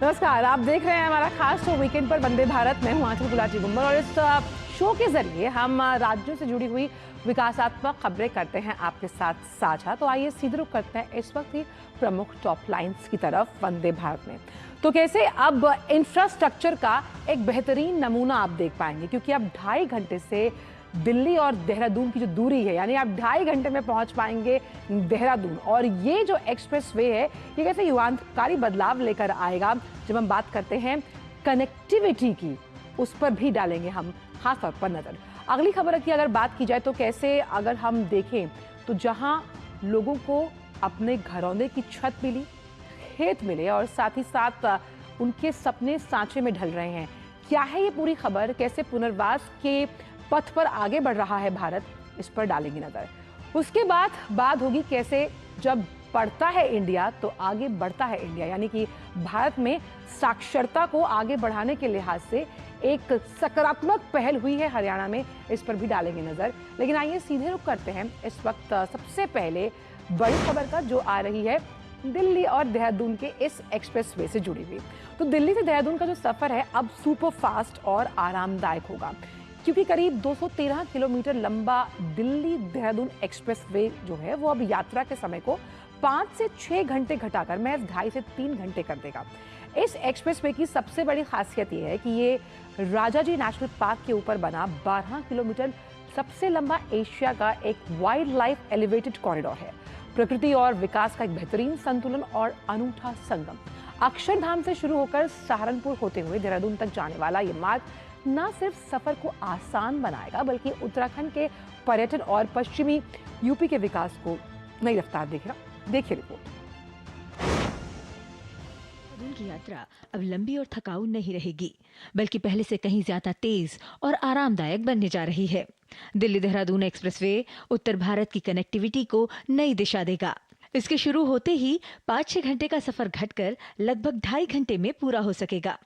नमस्कार, आप देख रहे हैं हमारा खास शो वीकेंड पर वंदे भारत। मैं हूं आंचल गुलाटी गुम्बर और इस शो के जरिए हम राज्यों से जुड़ी हुई विकासात्मक खबरें करते हैं आपके साथ साझा। तो आइए सीधे रुख करते हैं इस वक्त ही प्रमुख टॉप लाइंस की तरफ वंदे भारत में। तो कैसे अब इंफ्रास्ट्रक्चर का एक बेहतरीन नमूना आप देख पाएंगे, क्योंकि अब 2.5 घंटे से दिल्ली और देहरादून की जो दूरी है, यानी आप 2.5 घंटे में पहुंच पाएंगे देहरादून। और ये जो एक्सप्रेस वे है, ये कैसे युगांतकारी बदलाव लेकर आएगा। जब हम बात करते हैं कनेक्टिविटी की, उस पर भी डालेंगे हम खास तौर पर नजर। अगली खबर की अगर बात की जाए तो कैसे अगर हम देखें तो जहां लोगों को अपने घरौंदे की छत मिली, खेत मिले और साथ ही साथ उनके सपने सांचे में ढल रहे हैं। क्या है ये पूरी खबर, कैसे पुनर्वास के पथ पर आगे बढ़ रहा है भारत, इस पर डालेंगे नजर। उसके बाद बात होगी कैसे जब बढ़ता है इंडिया तो आगे बढ़ता है इंडिया, यानी कि भारत में साक्षरता को आगे बढ़ाने के लिहाज से एक सकारात्मक पहल हुई है हरियाणा में, इस पर भी डालेंगे नजर। लेकिन आइए सीधे रुख करते हैं इस वक्त सबसे पहले बड़ी खबर का, जो आ रही है दिल्ली और देहरादून के इस एक्सप्रेस वे से जुड़ी हुई। तो दिल्ली से देहरादून का जो सफर है अब सुपर फास्ट और आरामदायक होगा, क्योंकि करीब 213 किलोमीटर लंबा दिल्ली देहरादून एक्सप्रेस वे जो है वो अब यात्रा के समय को 5 से 6 घंटे घटाकर महज 2.5 से 3 घंटे कर देगा। इस एक्सप्रेस वे की सबसे बड़ी खासियत ये है कि ये राजाजी नेशनल पार्क के ऊपर बना 12 किलोमीटर सबसे लंबा एशिया का एक वाइल्ड लाइफ एलिवेटेड कॉरिडोर है। प्रकृति और विकास का एक बेहतरीन संतुलन और अनूठा संगम। अक्षरधाम से शुरू होकर सहारनपुर होते हुए देहरादून तक जाने वाला ये मार्ग न सिर्फ सफर को आसान बनाएगा, बल्कि उत्तराखंड के पर्यटन और पश्चिमी यूपी के विकास को नई रफ्तार देखेगा। देखिए रिपोर्ट। देहरादून की यात्रा अब लंबी और थकाऊ नहीं रहेगी, बल्कि पहले से कहीं ज्यादा तेज और आरामदायक बनने जा रही है। दिल्ली देहरादून एक्सप्रेसवे उत्तर भारत की कनेक्टिविटी को नई दिशा देगा। इसके शुरू होते ही 5-6 घंटे का सफर घटकर लगभग 2.5 घंटे में पूरा हो सकेगा।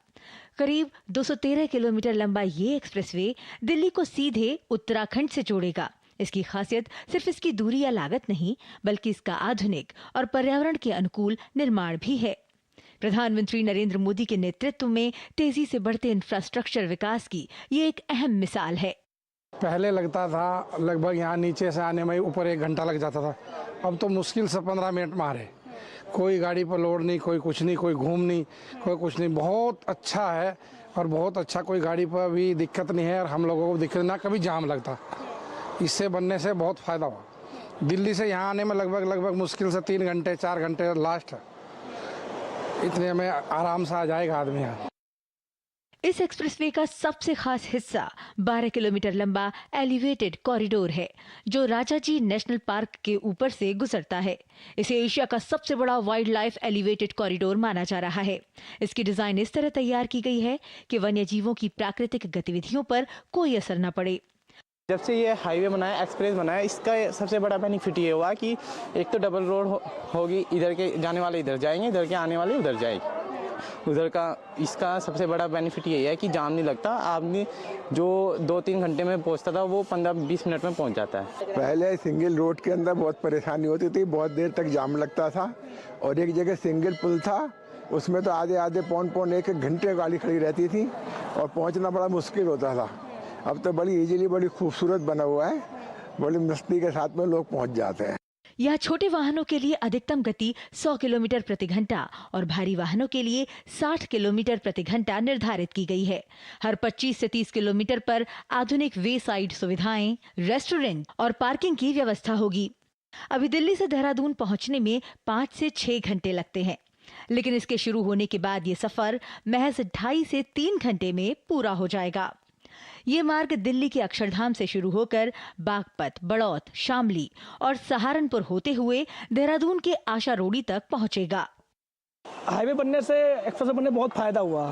करीब 213 किलोमीटर लंबा ये एक्सप्रेसवे दिल्ली को सीधे उत्तराखंड से जोड़ेगा। इसकी खासियत सिर्फ इसकी दूरी या लागत नहीं, बल्कि इसका आधुनिक और पर्यावरण के अनुकूल निर्माण भी है। प्रधानमंत्री नरेंद्र मोदी के नेतृत्व में तेजी से बढ़ते इंफ्रास्ट्रक्चर विकास की ये एक अहम मिसाल है। पहले लगता था लगभग यहाँ नीचे से आने में ऊपर 1 घंटा लग जाता था, अब तो मुश्किल से 15 मिनट में आ रहे। कोई गाड़ी पर लोड नहीं, कोई कुछ नहीं, कोई घूम नहीं, कोई कुछ नहीं। बहुत अच्छा है और बहुत अच्छा, कोई गाड़ी पर भी दिक्कत नहीं है और हम लोगों को दिक्कत ना, कभी जाम लगता। इससे बनने से बहुत फ़ायदा हुआ। दिल्ली से यहाँ आने में लगभग मुश्किल से 3 घंटे 4 घंटे लास्ट है, इतने में आराम से आ जाएगा आदमी यहाँ। इस एक्सप्रेसवे का सबसे खास हिस्सा 12 किलोमीटर लंबा एलिवेटेड कॉरिडोर है, जो राजाजी नेशनल पार्क के ऊपर से गुजरता है। इसे एशिया का सबसे बड़ा वाइल्ड लाइफ एलिवेटेड कॉरिडोर माना जा रहा है। इसकी डिजाइन इस तरह तैयार की गई है कि वन्य जीवों की प्राकृतिक गतिविधियों पर कोई असर न पड़े। जब से ये हाईवे बनाया, एक्सप्रेस बनाया, इसका सबसे बड़ा बेनिफिट ये हुआ कि एक तो डबल रोड होगी, इधर के जाने वाले इधर जाएंगे, इधर के आने वाले उधर जाएंगे। उधर का इसका सबसे बड़ा बेनिफिट यही है कि जाम नहीं लगता। आदमी जो 2-3 घंटे में पहुंचता था वो 15-20 मिनट में पहुंच जाता है। पहले सिंगल रोड के अंदर बहुत परेशानी होती थी, बहुत देर तक जाम लगता था और एक जगह सिंगल पुल था, उसमें तो आधे पौन 1 घंटे गाड़ी खड़ी रहती थी और पहुंचना बड़ा मुश्किल होता था। अब तो बड़ी इजीली, बड़ी खूबसूरत बना हुआ है, बड़ी मस्ती के साथ में लोग पहुंच जाते हैं। यह छोटे वाहनों के लिए अधिकतम गति 100 किलोमीटर प्रति घंटा और भारी वाहनों के लिए 60 किलोमीटर प्रति घंटा निर्धारित की गई है। हर 25 से 30 किलोमीटर पर आधुनिक वे साइड सुविधाएं, रेस्टोरेंट और पार्किंग की व्यवस्था होगी। अभी दिल्ली से देहरादून पहुंचने में 5 से 6 घंटे लगते हैं, लेकिन इसके शुरू होने के बाद ये सफर महज 2.5 से 3 घंटे में पूरा हो जाएगा। ये मार्ग दिल्ली के अक्षरधाम से शुरू होकर बागपत, बड़ौत, शामली और सहारनपुर होते हुए देहरादून के आशा रोडी तक पहुंचेगा। हाईवे बनने से, एक्सप्रेस बनने बहुत फायदा हुआ,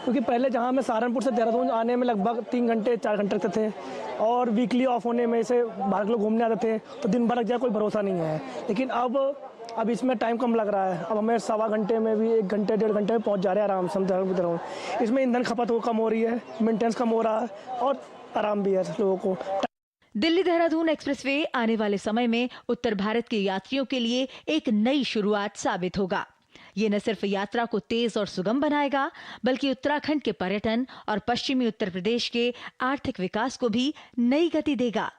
क्योंकि पहले जहां मैं सहारनपुर से देहरादून आने में लगभग 3 घंटे 4 घंटे लगते थे और वीकली ऑफ होने में से बाहर लोग घूमने आते थे तो दिन भर लग जाए, कोई भरोसा नहीं है। लेकिन अब इसमें टाइम कम लग रहा है। अब हमें 1.25 घंटे में भी 1 घंटे 1.5 घंटे में पहुंच जा रहे हैं आराम से। इसमें ईंधन खपत कम हो रही है, मेंटेनेंस कम हो रहा है और आराम भी है लोगों को। दिल्ली देहरादून एक्सप्रेसवे आने वाले समय में उत्तर भारत के यात्रियों के लिए एक नई शुरुआत साबित होगा। ये न सिर्फ यात्रा को तेज और सुगम बनाएगा, बल्कि उत्तराखंड के पर्यटन और पश्चिमी उत्तर प्रदेश के आर्थिक विकास को भी नई गति देगा।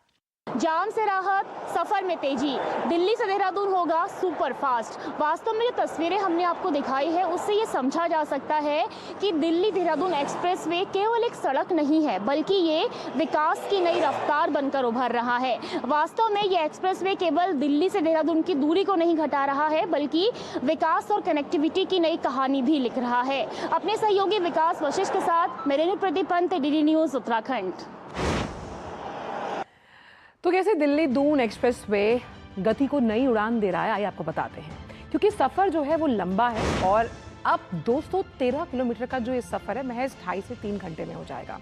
जाम से राहत, सफर में तेजी, दिल्ली से देहरादून होगा सुपर फास्ट। वास्तव में जो तस्वीरें हमने आपको दिखाई है उससे ये समझा जा सकता है कि दिल्ली देहरादून एक्सप्रेसवे केवल एक सड़क नहीं है, बल्कि ये विकास की नई रफ्तार बनकर उभर रहा है। वास्तव में ये एक्सप्रेसवे केवल दिल्ली से देहरादून की दूरी को नहीं घटा रहा है, बल्कि विकास और कनेक्टिविटी की नई कहानी भी लिख रहा है। अपने सहयोगी विकास वशिष्ठ के साथ मैं रेणु प्रदीप पंत, डीडी न्यूज़ उत्तराखंड। तो कैसे दिल्ली दून एक्सप्रेसवे गति को नई उड़ान दे रहा है, आइए आपको बताते हैं। क्योंकि सफ़र जो है वो लंबा है और अब 213 किलोमीटर का जो ये सफ़र है महज 2.5 से 3 घंटे में हो जाएगा।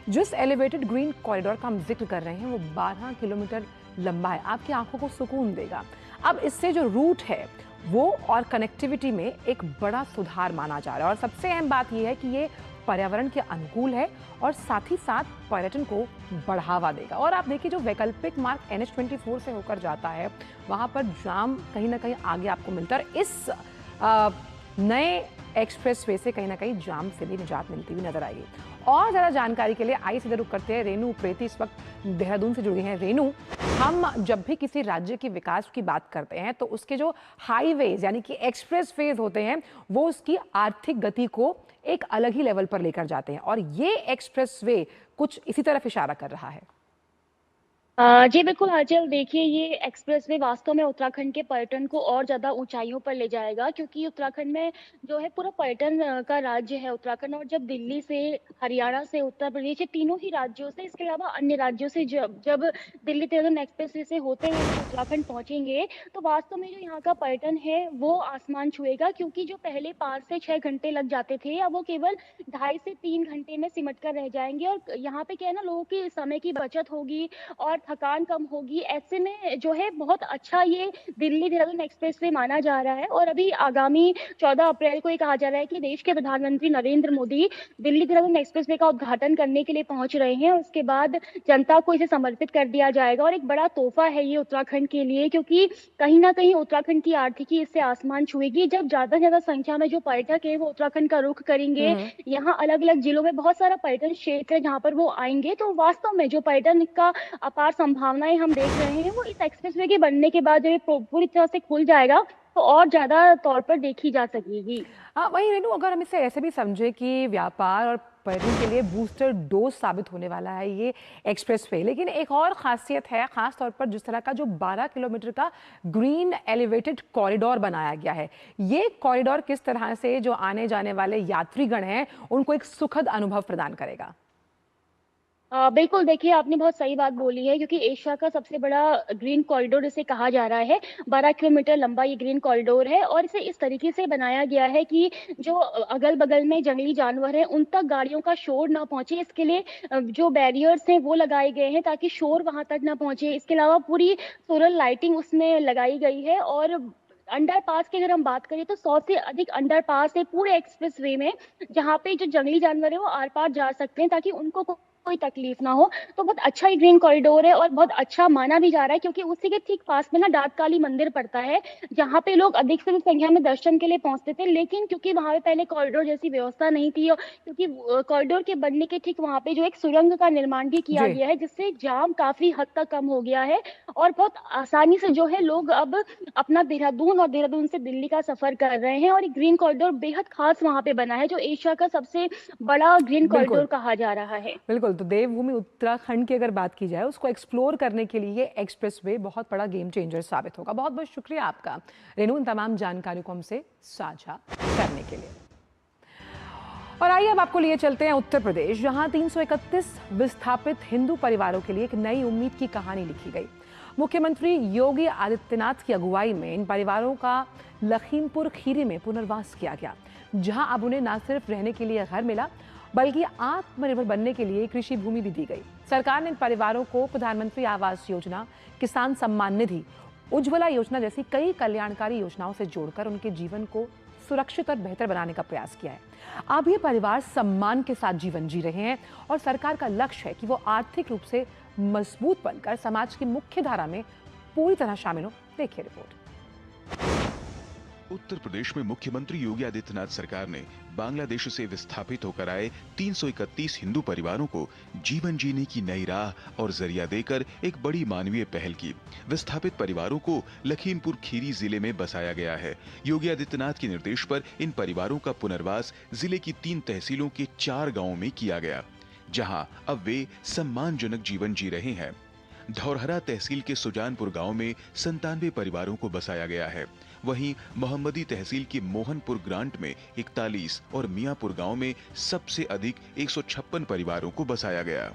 जिस एलिवेटेड ग्रीन कॉरिडोर का हम जिक्र कर रहे हैं वो 12 किलोमीटर लंबा है, आपकी आंखों को सुकून देगा। अब इससे जो रूट है वो और कनेक्टिविटी में एक बड़ा सुधार माना जा रहा है और सबसे अहम बात यह है कि ये पर्यावरण के अनुकूल है और साथ ही साथ पर्यटन को बढ़ावा देगा। और आप देखिए जो वैकल्पिक मार्ग NH24 से होकर जाता है वहाँ पर जाम कहीं ना कहीं आगे आपको मिलता है और इस नए एक्सप्रेसवे से कहीं ना कहीं जाम से भी निजात मिलती हुई नजर आएगी। और ज़्यादा जानकारी के लिए आइए सीधे रुक करते हैं रेणु उप्रेती इस वक्त देहरादून से जुड़ी हैं। रेणु, हम जब भी किसी राज्य के विकास की बात करते हैं तो उसके जो हाईवेज यानी कि एक्सप्रेसवेज होते हैं वो उसकी आर्थिक गति को एक अलग ही लेवल पर लेकर जाते हैं और ये एक्सप्रेसवे कुछ इसी तरफ इशारा कर रहा है। जी बिल्कुल आंचल, देखिए ये एक्सप्रेसवे वास्तव में उत्तराखंड के पर्यटन को और ज़्यादा ऊंचाइयों पर ले जाएगा, क्योंकि उत्तराखंड में जो है पूरा पर्यटन का राज्य है उत्तराखंड। और जब दिल्ली से, हरियाणा से, उत्तर प्रदेश, ये तीनों ही राज्यों से, इसके अलावा अन्य राज्यों से जब दिल्ली देहरादून एक्सप्रेसवे से होते हुए उत्तराखंड पहुंचेंगे तो वास्तव में जो यहाँ का पर्यटन है वो आसमान छुएगा। क्योंकि जो पहले 5 से 6 घंटे लग जाते थे अब वो केवल 2.5 से 3 घंटे में सिमट कर रह जाएंगे। और यहाँ पे क्या है ना, लोगों की समय की बचत होगी और थकान कम होगी। ऐसे में जो है बहुत अच्छा ये दिल्ली देहरादून एक्सप्रेसवे माना जा रहा है। और अभी आगामी 14 अप्रैल को ये कहा जा रहा है कि देश के प्रधानमंत्री नरेंद्र मोदी दिल्ली देहरादून एक्सप्रेसवे का उद्घाटन करने के लिए पहुंच रहे हैं। उसके बाद जनता को इसे समर्पित कर दिया जाएगा और एक बड़ा तोहफा है ये उत्तराखंड के लिए, क्योंकि कहीं ना कहीं उत्तराखंड की आर्थिकी इससे आसमान छुएगी। जब ज्यादा से ज्यादा संख्या में जो पर्यटक है वो उत्तराखंड का रुख करेंगे, यहाँ अलग अलग जिलों में बहुत सारा पर्यटन क्षेत्र है जहाँ पर वो आएंगे, तो वास्तव में जो पर्यटन का अपार संभावनाएं हम देख रहे हैं वो इस एक्सप्रेसवे के बनने के बाद जब ये पूरी तरह से खुल जाएगा तो और ज्यादा तौर पर देखी जा सकेगी। हाँ वही रेणु, अगर हम इसे ऐसे भी समझे कि व्यापार और पर्यटन के लिए बूस्टर डोज साबित होने वाला है ये एक्सप्रेसवे, लेकिन एक और खासियत है, खास तौर पर जिस तरह का जो 12 किलोमीटर का ग्रीन एलिवेटेड कॉरिडोर बनाया गया है, ये कॉरिडोर किस तरह से जो आने जाने वाले यात्रीगण हैं उनको एक सुखद अनुभव प्रदान करेगा। बिल्कुल, देखिए आपने बहुत सही बात बोली है, क्योंकि एशिया का सबसे बड़ा ग्रीन कॉरिडोर इसे कहा जा रहा है। 12 किलोमीटर लंबा ये ग्रीन कॉरिडोर है और इसे इस तरीके से बनाया गया है कि जो अगल बगल में जंगली जानवर हैं उन तक गाड़ियों का शोर ना पहुंचे। इसके लिए जो बैरियर्स हैं वो लगाए गए हैं ताकि शोर वहां तक ना पहुंचे। इसके अलावा पूरी सोलर लाइटिंग उसमें लगाई गई है। और अंडरपास की अगर हम बात करें तो 100 से अधिक अंडरपास है पूरे एक्सप्रेसवे में, जहाँ पे जो जंगली जानवर है वो आर पार जा सकते हैं ताकि उनको कोई तकलीफ ना हो। तो बहुत अच्छा ही ग्रीन कॉरिडोर है और बहुत अच्छा माना भी जा रहा है, क्योंकि उसी के ठीक पास में ना डाककाली मंदिर पड़ता है जहाँ पे लोग अधिक से अधिक संख्या में दर्शन के लिए पहुंचते थे। लेकिन क्योंकि वहाँ पे पहले कॉरिडोर जैसी व्यवस्था नहीं थी, और क्योंकि कॉरिडोर के बनने के ठीक वहाँ पे जो एक सुरंग का निर्माण भी किया गया है जिससे जाम काफी हद तक कम हो गया है और बहुत आसानी से जो है लोग अब अपना देहरादून और देहरादून से दिल्ली का सफर कर रहे हैं। और ये ग्रीन कॉरिडोर बेहद खास वहाँ पे बना है, जो एशिया का सबसे बड़ा ग्रीन कॉरिडोर कहा जा रहा है। बिल्कुल, तो देवभूमि उत्तराखंड की अगर बात की जाए उसको एक्सप्लोर करने के लिए एक्सप्रेसवे बहुत बड़ा गेम चेंजर साबित होगा। बहुत बहुत शुक्रिया आपका रेणु, इन तमाम जानकारी को हमसे साझा करने के लिए। और आइए अब आपको लिए चलते हैं उत्तर प्रदेश, जहां 331 विस्थापित हिंदू परिवारों के लिए एक नई उम्मीद की कहानी लिखी गई। मुख्यमंत्री योगी आदित्यनाथ की अगुवाई में इन परिवारों का लखीमपुर खीरी में पुनर्वास किया गया, जहां अब उन्हें न सिर्फ रहने के लिए घर मिला बल्कि आत्मनिर्भर बनने के लिए कृषि भूमि भी दी गई। सरकार ने इन परिवारों को प्रधानमंत्री आवास योजना, किसान सम्मान निधि, उज्ज्वला योजना जैसी कई कल्याणकारी योजनाओं से जोड़कर उनके जीवन को सुरक्षित और बेहतर बनाने का प्रयास किया है। अब ये परिवार सम्मान के साथ जीवन जी रहे हैं और सरकार का लक्ष्य है कि वो आर्थिक रूप से मजबूत बनकर समाज की मुख्य धारा में पूरी तरह शामिल हो। देखिए रिपोर्ट। उत्तर प्रदेश में मुख्यमंत्री योगी आदित्यनाथ सरकार ने बांग्लादेश से विस्थापित होकर आए 331 हिंदू परिवारों को जीवन जीने की नई राह और जरिया देकर एक बड़ी मानवीय पहल की। विस्थापित परिवारों को लखीमपुर खीरी जिले में बसाया गया है। योगी आदित्यनाथ के निर्देश पर इन परिवारों का पुनर्वास जिले की 3 तहसीलों के 4 गांवों में किया गया, जहां अब वे सम्मानजनक जीवन जी रहे हैं। धौरहरा तहसील के सुजानपुर गांव में 97 परिवारों को बसाया गया है। वहीं मोहम्मदी तहसील के मोहनपुर ग्रांट में 41 और मियापुर गांव में सबसे अधिक 156 परिवारों को बसाया गया।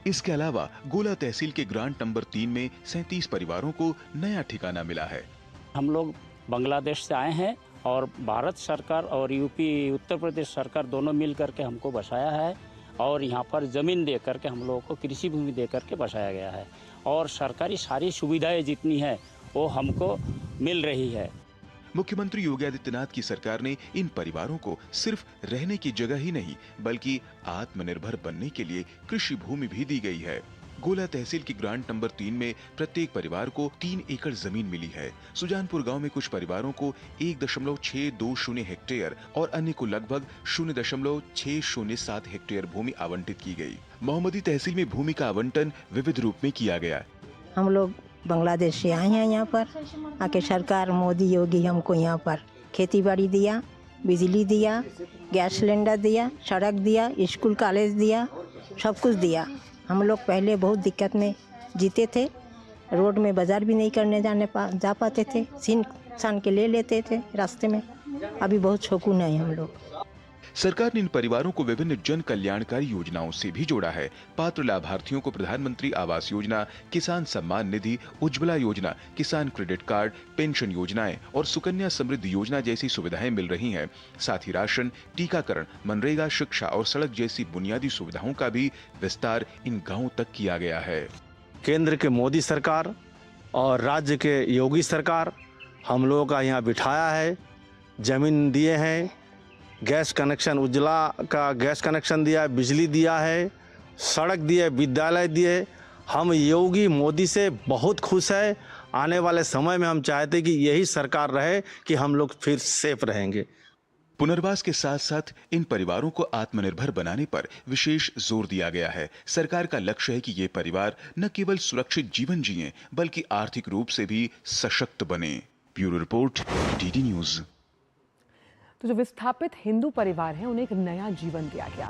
इसके अलावा गोला तहसील के ग्रांट नंबर 3 में 37 परिवारों को नया ठिकाना मिला है। हम लोग बांग्लादेश से आए हैं और भारत सरकार और यूपी उत्तर प्रदेश सरकार दोनों मिल करके हमको बसाया है और यहाँ पर ज़मीन दे करके हम लोगों को कृषि भूमि दे करके बसाया गया है और सरकारी सारी सुविधाएं जितनी है वो हमको मिल रही है। मुख्यमंत्री योगी आदित्यनाथ की सरकार ने इन परिवारों को सिर्फ रहने की जगह ही नहीं बल्कि आत्मनिर्भर बनने के लिए कृषि भूमि भी दी गई है। गोला तहसील की ग्रांट नंबर 3 में प्रत्येक परिवार को 3 एकड़ जमीन मिली है। सुजानपुर गांव में कुछ परिवारों को 1.620 हेक्टेयर और अन्य को लगभग 0.607 हेक्टेयर भूमि आवंटित की गई। मोहम्मदी तहसील में भूमि का आवंटन विविध रूप में किया गया। हम लोग बांग्लादेश से आए हैं यहाँ पर आके सरकार मोदी योगी हमको यहाँ पर खेती बाड़ी दिया, बिजली दिया, गैस सिलेंडर दिया, सड़क दिया, स्कूल कॉलेज दिया, सब कुछ दिया। हम लोग पहले बहुत दिक्कत में जीते थे, रोड में बाजार भी नहीं करने जा पाते थे, सीन सान के ले लेते थे रास्ते में। अभी बहुत सुकून है हम लोग। सरकार ने इन परिवारों को विभिन्न जन कल्याणकारी योजनाओं से भी जोड़ा है। पात्र लाभार्थियों को प्रधानमंत्री आवास योजना, किसान सम्मान निधि, उज्ज्वला योजना, किसान क्रेडिट कार्ड, पेंशन योजनाएं और सुकन्या समृद्धि योजना जैसी सुविधाएं मिल रही हैं। साथ ही राशन, टीकाकरण, मनरेगा, शिक्षा और सड़क जैसी बुनियादी सुविधाओं का भी विस्तार इन गाँवों तक किया गया है। केंद्र के मोदी सरकार और राज्य के योगी सरकार हम लोगों का यहाँ बिठाया है, जमीन दिए हैं, गैस कनेक्शन, उज्ज्वला का गैस कनेक्शन दिया, बिजली दिया है, सड़क दिए, विद्यालय दिए। हम योगी मोदी से बहुत खुश है। आने वाले समय में हम चाहते हैं कि यही सरकार रहे कि हम लोग फिर सेफ रहेंगे। पुनर्वास के साथ साथ इन परिवारों को आत्मनिर्भर बनाने पर विशेष जोर दिया गया है। सरकार का लक्ष्य है कि ये परिवार न केवल सुरक्षित जीवन जिएं बल्कि आर्थिक रूप से भी सशक्त बने। Bureau report, DD news. तो जो विस्थापित हिंदू परिवार हैं उन्हें एक नया जीवन दिया गया।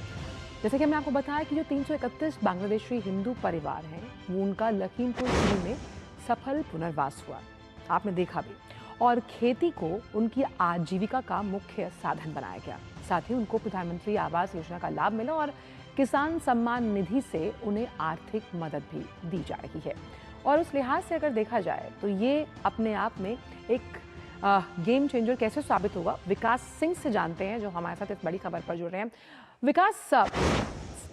जैसे कि हमने आपको बताया कि जो 331 बांग्लादेशी हिंदू परिवार हैं वो उनका लखीमपुर खीरी में सफल पुनर्वास हुआ, आपने देखा भी, और खेती को उनकी आजीविका का मुख्य साधन बनाया गया। साथ ही उनको प्रधानमंत्री आवास योजना का लाभ मिला और किसान सम्मान निधि से उन्हें आर्थिक मदद भी दी जा रही है। और उस लिहाज से अगर देखा जाए तो ये अपने आप में एक गेम चेंजर कैसे साबित होगा, विकास सिंह से जानते हैं जो हमारे साथ इस बड़ी खबर पर जुड़ रहे हैं। विकास,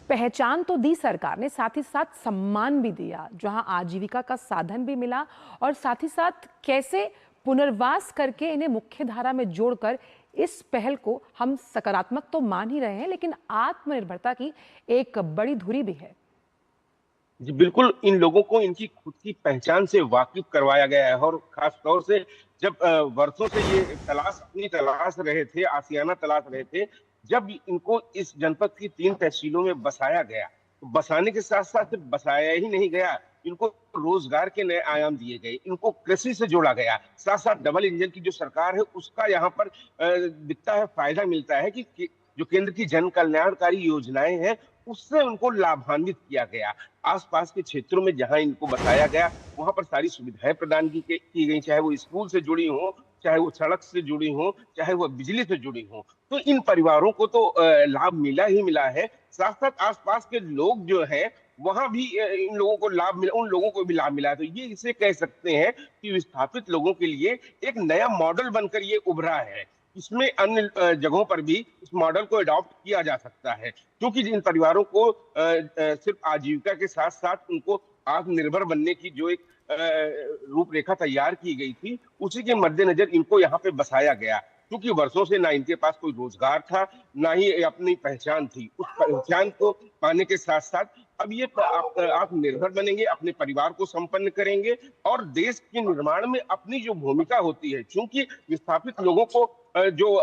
पहचान तो दी सरकार ने, साथ ही साथ सम्मान भी दिया, जहां आजीविका का साधन भी मिला, और साथ ही साथ कैसे पुनर्वास करके इन्हें मुख्य धारा में जोड़कर इस पहल को हम सकारात्मक तो मान ही रहे हैं, लेकिन आत्मनिर्भरता की एक बड़ी धुरी भी है। जी बिल्कुल, इन लोगों को इनकी खुद की पहचान से वाकिफ करवाया गया है और खास तौर से जब वर्षों से ये अपनी तलाश रहे थे, आशियाना तलाश रहे थे, जब इनको इस जनपद की 3 तहसीलों में बसाया गया, तो बसाने के साथ साथ बसाया ही नहीं गया, इनको रोजगार के नए आयाम दिए गए, इनको कृषि से जोड़ा गया, साथ साथ डबल इंजन की जो सरकार है उसका यहाँ पर दिखता है फायदा मिलता है कि जो केंद्र की जन कल्याणकारी योजनाएं हैं उससे उनको लाभान्वित किया गया। आसपास के क्षेत्रों में जहां इनको बसाया गया वहां पर सारी सुविधाएं प्रदान की गई, चाहे वो स्कूल से जुड़ी हो, चाहे वो सड़क से जुड़ी हो, चाहे वो बिजली से जुड़ी हो। तो इन परिवारों को तो लाभ मिला ही मिला है, साथ साथ आसपास के लोग जो हैं वहां भी इन लोगों को लाभ मिला, उन लोगों को भी लाभ मिला है। तो ये इसे कह सकते हैं कि विस्थापित लोगों के लिए एक नया मॉडल बनकर ये उभरा है। इसमें अन्य जगहों पर भी इस मॉडल को अडॉप्ट किया जा सकता है, क्योंकि जिन परिवारों को सिर्फ आजीविका के साथ साथ उनको आत्मनिर्भर बनने की जो एक रूपरेखा तैयार की गई थी, उसी के मद्देनजर इनको यहाँ पे बसाया गया, क्योंकि वर्षों से ना इनके पास कोई रोजगार था, ना ही अपनी पहचान थी। उस पहचान को पाने के साथ साथ अब ये आत्मनिर्भर बनेंगे, अपने परिवार को संपन्न करेंगे और देश के निर्माण में अपनी जो भूमिका होती है, चूंकि विस्थापित लोगों को जो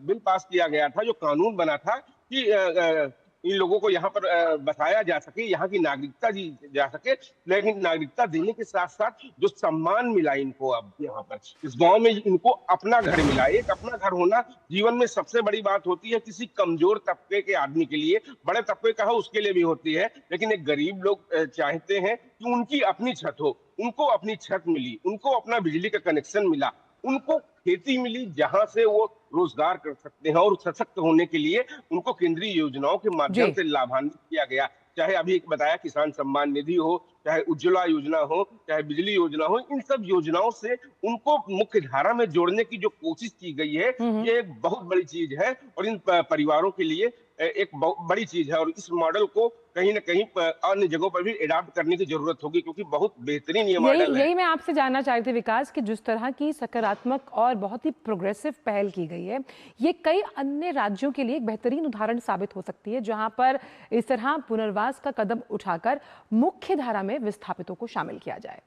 बिल पास किया गया था, जो कानून बना था कि इन लोगों को यहाँ पर बसाया जा सके, यहाँ की नागरिकता दी जा सके, लेकिन नागरिकता देने के साथ साथ जो सम्मान मिला इनको, अब यहाँ पर इस गांव में इनको अपना घर मिला। एक अपना घर होना जीवन में सबसे बड़ी बात होती है, किसी कमजोर तबके के आदमी के लिए, बड़े तबके का हो उसके लिए भी होती है, लेकिन एक गरीब लोग चाहते हैं कि उनकी अपनी छत हो। उनको अपनी छत मिली, उनको अपना बिजली का कनेक्शन मिला, उनको खेती मिली जहां से वो रोजगार कर सकते हैं, और सशक्त होने के लिए उनको केंद्रीय योजनाओं के माध्यम से लाभान्वित किया गया। चाहे अभी एक बताया किसान सम्मान निधि हो, चाहे उज्ज्वला योजना हो, चाहे बिजली योजना हो, इन सब योजनाओं से उनको मुख्य धारा में जोड़ने की जो कोशिश की गई है, ये एक बहुत बड़ी चीज है और इन परिवारों के लिए एक बहुत बड़ी चीज है। और इस मॉडल को कहीं ना कहीं अन्य जगहों पर भी एडॉप्ट करने की जरूरत होगी, क्योंकि बहुत बेहतरीन ये मॉडल है। यही मैं आपसे जानना चाह रही थी विकास, कि जिस तरह की सकारात्मक और बहुत ही प्रोग्रेसिव पहल की गई है, ये कई अन्य राज्यों के लिए एक बेहतरीन उदाहरण साबित हो सकती है, जहां पर इस तरह पुनर्वास का कदम उठाकर मुख्य धारा में विस्थापितों को शामिल किया जाए।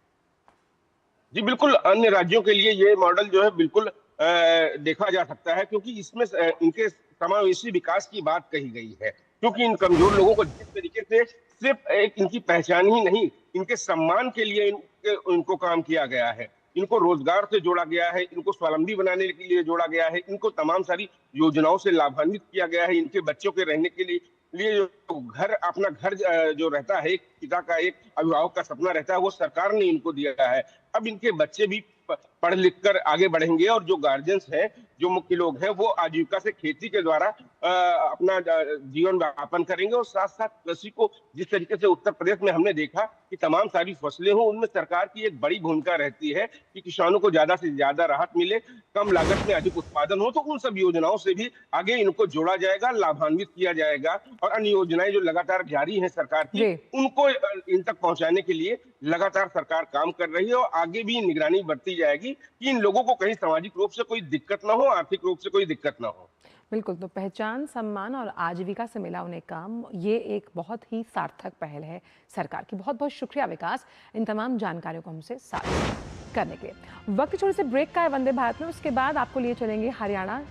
जी बिल्कुल, अन्य राज्यों के लिए ये मॉडल जो है बिल्कुल देखा जा सकता है, क्योंकि इसमें इनके समावेशी विकास की बात कही गई है। क्योंकि इन कमजोर लोगों को जिस तरीके से सिर्फ एक इनकी पहचान ही नहीं, इनके सम्मान के लिए इनको काम किया गया है, इनको रोजगार से जोड़ा गया है, इनको स्वावलंबी बनाने के लिए जोड़ा गया है, इनको तमाम सारी योजनाओं से लाभान्वित किया गया है। इनके बच्चों के रहने के लिए जो घर, अपना घर जो रहता है, एक पिता का, एक अभिभावक का सपना रहता है, वो सरकार ने इनको दिया है। अब इनके बच्चे भी पढ़ लिख कर आगे बढ़ेंगे, और जो गार्जियंस हैं, जो मुख्य लोग हैं, वो आजीविका से खेती के द्वारा अपना जीवन यापन करेंगे। और साथ साथ कृषि को, जिस तरीके से उत्तर प्रदेश में हमने देखा कि तमाम सारी फसलें हों, उनमें सरकार की एक बड़ी भूमिका रहती है कि किसानों को ज्यादा से ज्यादा राहत मिले, कम लागत में अधिक उत्पादन हो। तो उन सब योजनाओं से भी आगे इनको जोड़ा जाएगा, लाभान्वित किया जाएगा। और अन्य योजनाएं जो लगातार जारी है सरकार की, उनको इन तक पहुंचाने के लिए लगातार सरकार काम कर रही है, और आगे भी निगरानी बरती जाएगी कि इन लोगों को कहीं सामाजिक रूप से कोई दिक्कत ना हो, आर्थिक रूप से कोई दिक्कत ना हो। बिल्कुल, तो पहचान, सम्मान और आजीविका से मिला उन्हें काम, ये एक बहुत ही सार्थक पहल है सरकार की। बहुत बहुत शुक्रिया विकास, इन तमाम जानकारियों को हमसे साझा करने के लिए। वक्त छोटे से ब्रेक का है वंदे भारत में, उसके बाद आपको लिए चलेंगे हरियाणा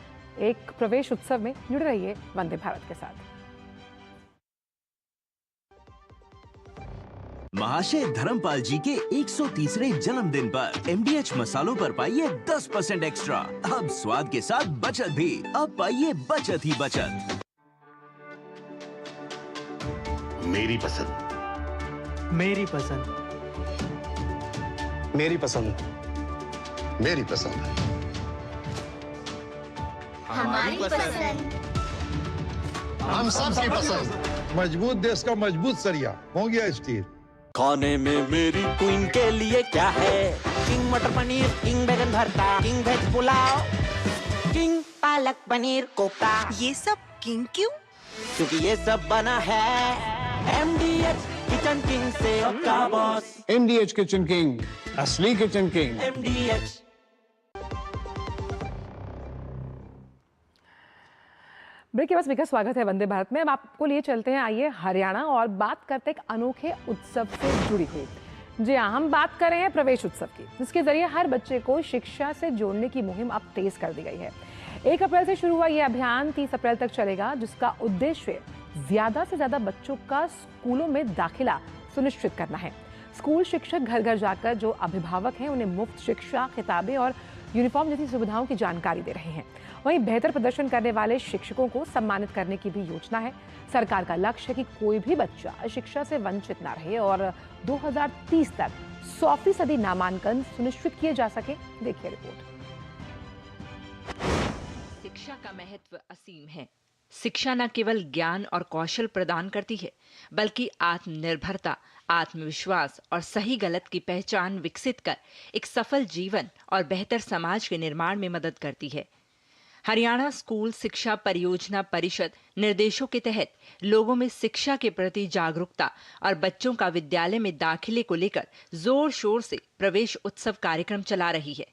एक प्रवेश उत्सव में। जुड़े रहिए वंदे भारत के साथ। महाशय धर्मपाल जी के 130वें जन्मदिन पर MDH मसालों पर पाइए 10% एक्स्ट्रा। अब स्वाद के साथ बचत भी, अब पाइए बचत ही बचत। मेरी पसंद, मेरी पसंद, मेरी पसंद, मेरी पसंद, हमारी पसंद, हम सबकी पसंद। मजबूत देश का मजबूत सरिया हो गया स्टील। खाने में मेरी क्वीन के लिए क्या है? किंग मटर पनीर, किंग बैगन भरता, king veg pulao, king palak paneer kofta. ये सब किंग क्यों? क्योंकि ये सब बना है MDH किचन किंग से आपका बॉस। MDH किचन किंग, असली किचन किंग। MDH। ब्रेक के बाद स्पीकर स्वागत है वंदे भारत में। अब आपको लिए चलते हैं, आइए हरियाणा, और बात करते हैं एक अनोखे उत्सव से जुड़ी हुई। जी हाँ, हम बात कर रहे हैं प्रवेश उत्सव की, जिसके जरिए हर बच्चे को शिक्षा से जोड़ने की मुहिम अब तेज कर दी गई है। 1 अप्रैल से शुरू हुआ यह अभियान 30 अप्रैल तक चलेगा, जिसका उद्देश्य ज्यादा से ज्यादा बच्चों का स्कूलों में दाखिला सुनिश्चित करना है। स्कूल शिक्षक घर घर जाकर जो अभिभावक हैं उन्हें मुफ्त शिक्षा, किताबें और यूनिफॉर्म जैसी सुविधाओं की जानकारी दे रहे हैं। वहीं बेहतर प्रदर्शन करने वाले शिक्षकों को सम्मानित करने की भी योजना है। सरकार का लक्ष्य है कि कोई भी बच्चा शिक्षा से वंचित ना रहे और 2030 तक 100% नामांकन सुनिश्चित किए जा सके। देखिए रिपोर्ट। शिक्षा का महत्व असीम है। शिक्षा न केवल ज्ञान और कौशल प्रदान करती है, बल्कि आत्मनिर्भरता, आत्मविश्वास और सही गलत की पहचान विकसित कर एक सफल जीवन और बेहतर समाज के निर्माण में मदद करती है। हरियाणा स्कूल शिक्षा परियोजना परिषद निर्देशों के तहत लोगों में शिक्षा के प्रति जागरूकता और बच्चों का विद्यालय में दाखिले को लेकर जोर शोर से प्रवेश उत्सव कार्यक्रम चला रही है।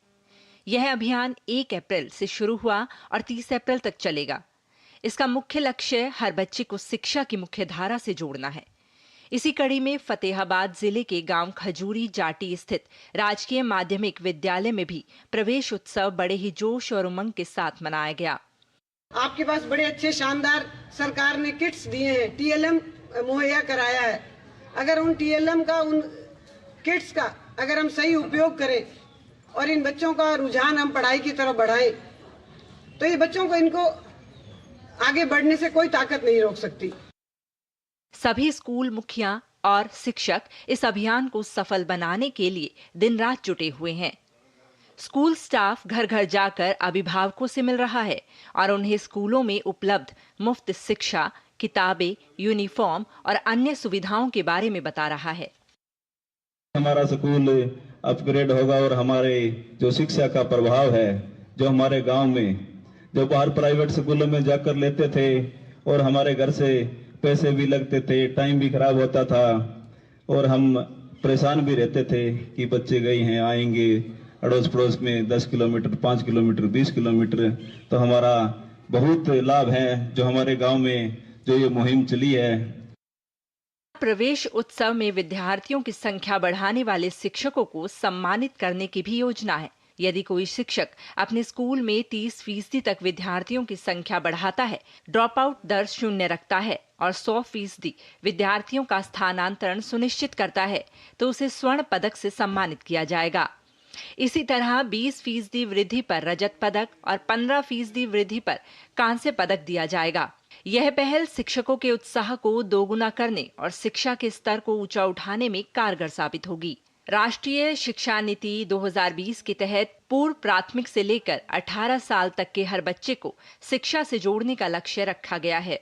यह अभियान 1 अप्रैल से शुरू हुआ और 30 अप्रैल तक चलेगा। इसका मुख्य लक्ष्य हर बच्चे को शिक्षा की मुख्य धारा से जोड़ना है। इसी कड़ी में फतेहाबाद जिले के गांव खजूरी जाटी स्थित राजकीय माध्यमिक विद्यालय में भी प्रवेश उत्सव बड़े ही जोश और उमंग के साथ मनाया गया। आपके पास बड़े अच्छे शानदार सरकार ने किट्स दिए हैं, टीएलएम मुहैया कराया है। अगर उन टीएलएम का, उन किट्स का अगर हम सही उपयोग करें और इन बच्चों का रुझान हम पढ़ाई की तरफ बढ़ाएं, तो ये बच्चों को, इनको आगे बढ़ने से कोई ताकत नहीं रोक सकती। सभी स्कूल मुखिया और शिक्षक इस अभियान को सफल बनाने के लिए दिन रात जुटे हुए हैं। स्कूल स्टाफ घर घर जाकर अभिभावकों से मिल रहा है और उन्हें स्कूलों में उपलब्ध मुफ्त शिक्षा, किताबें, यूनिफॉर्म और अन्य सुविधाओं के बारे में बता रहा है। हमारा स्कूल अपग्रेड होगा और हमारे जो शिक्षा का प्रभाव है, जो हमारे गांव में जो बाहर प्राइवेट स्कूलों में जाकर लेते थे और हमारे घर से पैसे भी लगते थे, टाइम भी खराब होता था और हम परेशान भी रहते थे कि बच्चे गए हैं, आएंगे अड़ोस पड़ोस में 10 किलोमीटर, 5 किलोमीटर, 20 किलोमीटर। तो हमारा बहुत लाभ है जो हमारे गांव में जो ये मुहिम चली है। प्रवेश उत्सव में विद्यार्थियों की संख्या बढ़ाने वाले शिक्षकों को सम्मानित करने की भी योजना है। यदि कोई शिक्षक अपने स्कूल में 30% तक विद्यार्थियों की संख्या बढ़ाता है, ड्रॉप आउट दर 0 रखता है और 100% विद्यार्थियों का स्थानांतरण सुनिश्चित करता है, तो उसे स्वर्ण पदक से सम्मानित किया जाएगा। इसी तरह 20% वृद्धि पर रजत पदक और 15% वृद्धि पर कांस्य पदक दिया जाएगा। यह पहल शिक्षकों के उत्साह को दोगुना करने और शिक्षा के स्तर को ऊंचा उठाने में कारगर साबित होगी। राष्ट्रीय शिक्षा नीति 2020 के तहत पूर्व प्राथमिक से लेकर 18 साल तक के हर बच्चे को शिक्षा से जोड़ने का लक्ष्य रखा गया है।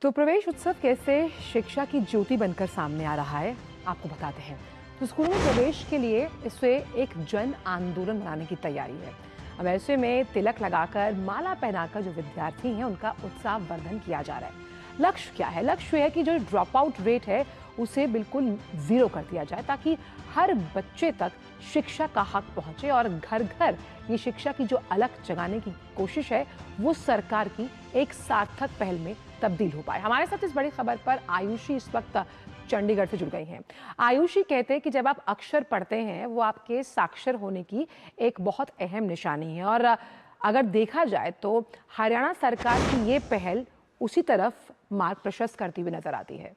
तो प्रवेश उत्सव कैसे शिक्षा की ज्योति बनकर सामने आ रहा है, आपको बताते हैं। तो स्कूलों में प्रवेश के लिए इसे एक जन आंदोलन बनाने की तैयारी है। अब ऐसे में तिलक लगाकर, माला पहनाकर जो विद्यार्थी हैं उनका उत्साह वर्धन किया जा रहा है। लक्ष्य क्या है? लक्ष्य है कि जो ड्रॉप आउट रेट है उसे बिल्कुल जीरो कर दिया जाए, ताकि हर बच्चे तक शिक्षा का हक पहुंचे और घर घर ये शिक्षा की जो अलख जगाने की कोशिश है वो सरकार की एक सार्थक पहल में तब्दील हो पाए। हमारे साथ इस बड़ी खबर पर आयुषी इस वक्त चंडीगढ़ से जुड़ गई हैं। आयुषी कहते हैं कि जब आप अक्षर पढ़ते हैं वो आपके साक्षर होने की एक बहुत अहम निशानी है, और अगर देखा जाए तो हरियाणा सरकार की ये पहल उसी तरफ मार्ग प्रशस्त करती हुई नजर आती है।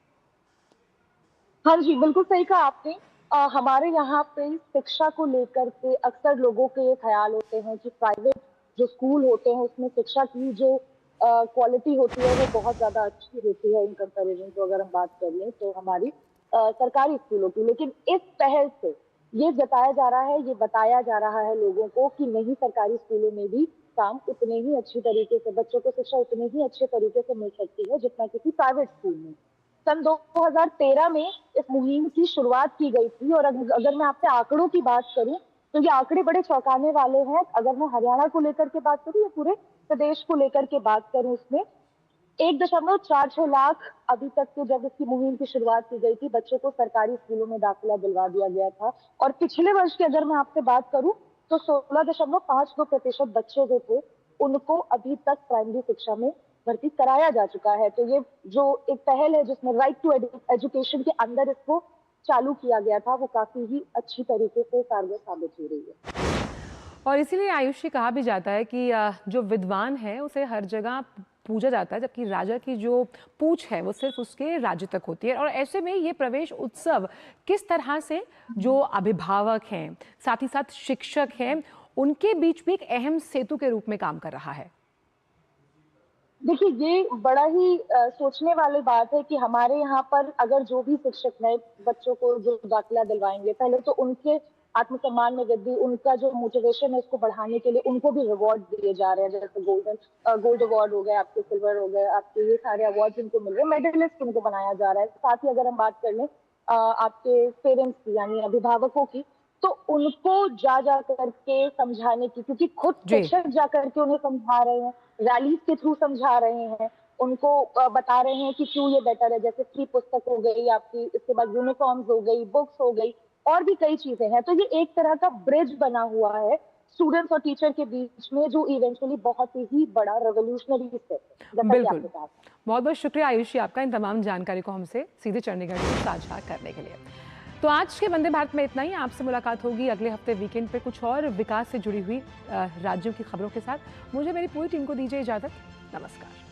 हाँ जी, बिल्कुल सही कहा आपने। हमारे यहाँ पे शिक्षा को लेकर के अक्सर लोगों के ये ख्याल होते हैं कि प्राइवेट जो स्कूल होते हैं उसमें शिक्षा की जो क्वालिटी होती है वो बहुत ज्यादा अच्छी होती है इन कंपैरिजन तो अगर हम बात कर लें तो हमारी सरकारी स्कूलों की। लेकिन इस पहल से ये जताया जा रहा है, ये बताया जा रहा है लोगों को कि नहीं, सरकारी स्कूलों में भी काम उतने ही अच्छी तरीके से, बच्चों को शिक्षा उतने ही अच्छे तरीके से मिल सकती है जितना किसी प्राइवेट स्कूल में। सन 2013 में इस मुहिम की शुरुआत की गई थी, और अगर मैं आपसे आंकड़ों की बात करूं तो ये आंकड़े बड़े चौंकाने वाले हैं। अगर मैं हरियाणा को लेकर के बात करूं या पूरे प्रदेश को लेकर के बात करूं, उसमें 1.46 लाख अभी तक के, जब इसकी मुहिम की शुरुआत की गई थी, बच्चों को सरकारी स्कूलों में दाखिला दिलवा दिया गया था। और पिछले वर्ष की अगर मैं आपसे बात करूं तो 16.52% बच्चे जो थे उनको अभी तक प्राइमरी शिक्षा में भर्ती कराया जा चुका है। तो ये जो एक पहल है जिसमें राइट टू एजुकेशन के अंदर इसको चालू किया गया था, वो काफी ही अच्छी तरीके से कारगर साबित हो रही है। और इसीलिए आयुषी कहा भी जाता है कि जो विद्वान है उसे हर जगह पूजा जाता है, जबकि राजा की जो पूछ है वो सिर्फ उसके राज्य तक होती है। और ऐसे में ये प्रवेश उत्सव किस तरह से जो अभिभावक हैं, साथ ही साथ शिक्षक हैं, उनके बीच भी एक अहम सेतु के रूप में काम कर रहा है। देखिए, ये बड़ा ही सोचने वाली बात है कि हमारे यहाँ पर अगर जो भी शिक्षक है बच्चों को जो दाखिला दिलवाएंगे, पहले तो उनके आत्मसम्मान में वृद्धि, उनका जो मोटिवेशन है उसको बढ़ाने के लिए उनको भी रिवॉर्ड दिए जा रहे हैं। जैसे गोल्ड अवार्ड हो गए आपके, सिल्वर हो गए आपके, ये सारे अवार्ड जिनको मिल रहे हैं, मेडलिस्ट उनको बनाया जा रहा है। साथ ही अगर हम बात कर लें आपके पेरेंट्स की, यानी अभिभावकों की, तो उनको जा करके समझाने की, क्योंकि खुद शिक्षक जा करके उन्हें समझा रहे हैं, रैलीज के थ्रू समझा रहे हैं, उनको बता रहे हैं कि क्यों ये बेटर है। जैसे फ्री पुस्तक हो गई आपकी, इसके बाद यूनिफॉर्म्स हो गई, बुक्स हो गई, और भी कई चीजें हैं। तो ये एक तरह का ब्रिज बना हुआ है स्टूडेंट्स और टीचर के बीच में, जो इवेंचुअली बहुत ही बड़ा रेवोल्यूशनरी स्टेप है। बिल्कुल, बहुत बहुत शुक्रिया आयुषी आपका इन तमाम जानकारी को हमसे सीधे चंडीगढ़ से साझा करने के लिए। तो आज के वंदे भारत में इतना ही। आपसे मुलाकात होगी अगले हफ्ते वीकेंड पे कुछ और विकास से जुड़ी हुई राज्यों की खबरों के साथ। मुझे मेरी पूरी टीम को दीजिए इजाजत। नमस्कार।